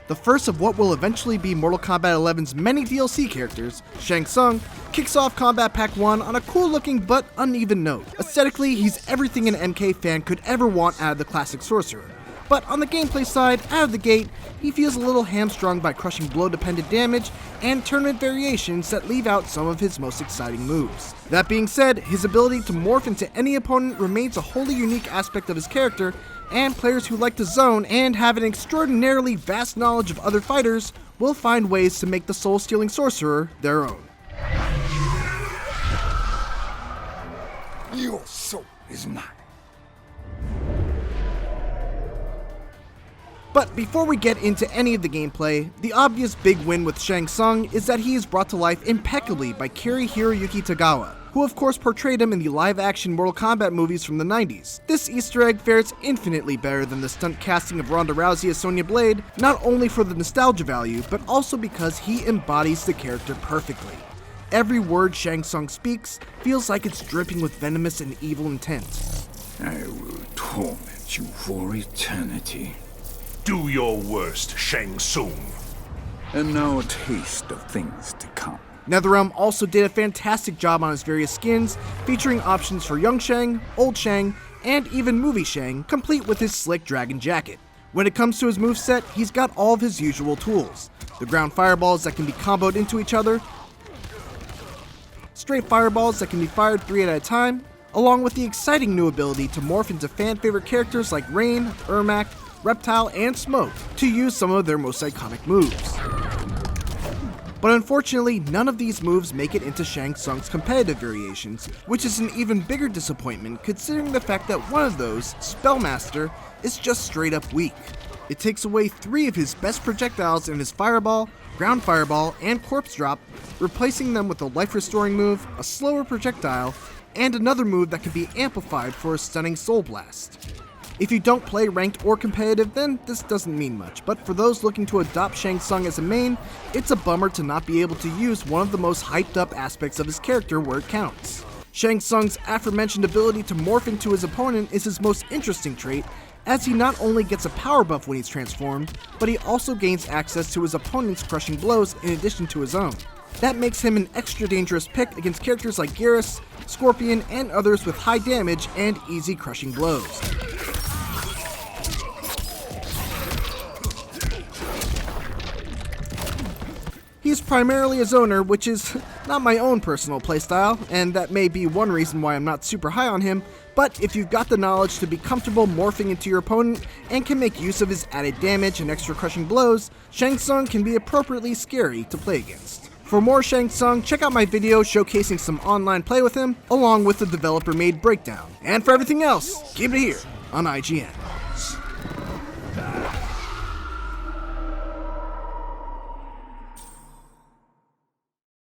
The first of what will eventually be Mortal Kombat 11's many DLC characters, Shang Tsung, kicks off Combat Pack 1 on a cool looking but uneven note. Aesthetically, he's everything an MK fan could ever want out of the classic sorcerer. But on the gameplay side, out of the gate, he feels a little hamstrung by crushing blow-dependent damage and tournament variations that leave out some of his most exciting moves. That being said, his ability to morph into any opponent remains a wholly unique aspect of his character, and players who like to zone and have an extraordinarily vast knowledge of other fighters will find ways to make the soul-stealing sorcerer their own. Your soul is mine. But before we get into any of the gameplay, the obvious big win with Shang Tsung is that he is brought to life impeccably by Cary Hiroyuki Tagawa, who of course portrayed him in the live-action Mortal Kombat movies from the 90s. This Easter egg fares infinitely better than the stunt casting of Ronda Rousey as Sonya Blade, not only for the nostalgia value, but also because he embodies the character perfectly. Every word Shang Tsung speaks feels like it's dripping with venomous and evil intent. I will torment you for eternity. Do your worst, Shang Tsung. And now a taste of things to come. NetherRealm also did a fantastic job on his various skins, featuring options for Young Shang, Old Shang, and even Movie Shang, complete with his slick dragon jacket. When it comes to his moveset, he's got all of his usual tools. The ground fireballs that can be comboed into each other, straight fireballs that can be fired 3 at a time, along with the exciting new ability to morph into fan-favorite characters like Rain, Ermac, Reptile, and Smoke to use some of their most iconic moves. But unfortunately, none of these moves make it into Shang Tsung's competitive variations, which is an even bigger disappointment considering the fact that one of those, Spellmaster, is just straight up weak. It takes away 3 of his best projectiles in his Fireball, Ground Fireball, and Corpse Drop, replacing them with a life-restoring move, a slower projectile, and another move that can be amplified for a stunning Soul Blast. If you don't play ranked or competitive, then this doesn't mean much, but for those looking to adopt Shang Tsung as a main, it's a bummer to not be able to use one of the most hyped up aspects of his character where it counts. Shang Tsung's aforementioned ability to morph into his opponent is his most interesting trait, as he not only gets a power buff when he's transformed, but he also gains access to his opponent's crushing blows in addition to his own. That makes him an extra dangerous pick against characters like Garrus, Scorpion, and others with high damage and easy crushing blows. He's primarily a zoner, which is not my own personal playstyle, and that may be one reason why I'm not super high on him, but if you've got the knowledge to be comfortable morphing into your opponent and can make use of his added damage and extra crushing blows, Shang Tsung can be appropriately scary to play against. For more Shang Tsung, check out my video showcasing some online play with him, along with the developer-made breakdown. And for everything else, keep it here on IGN.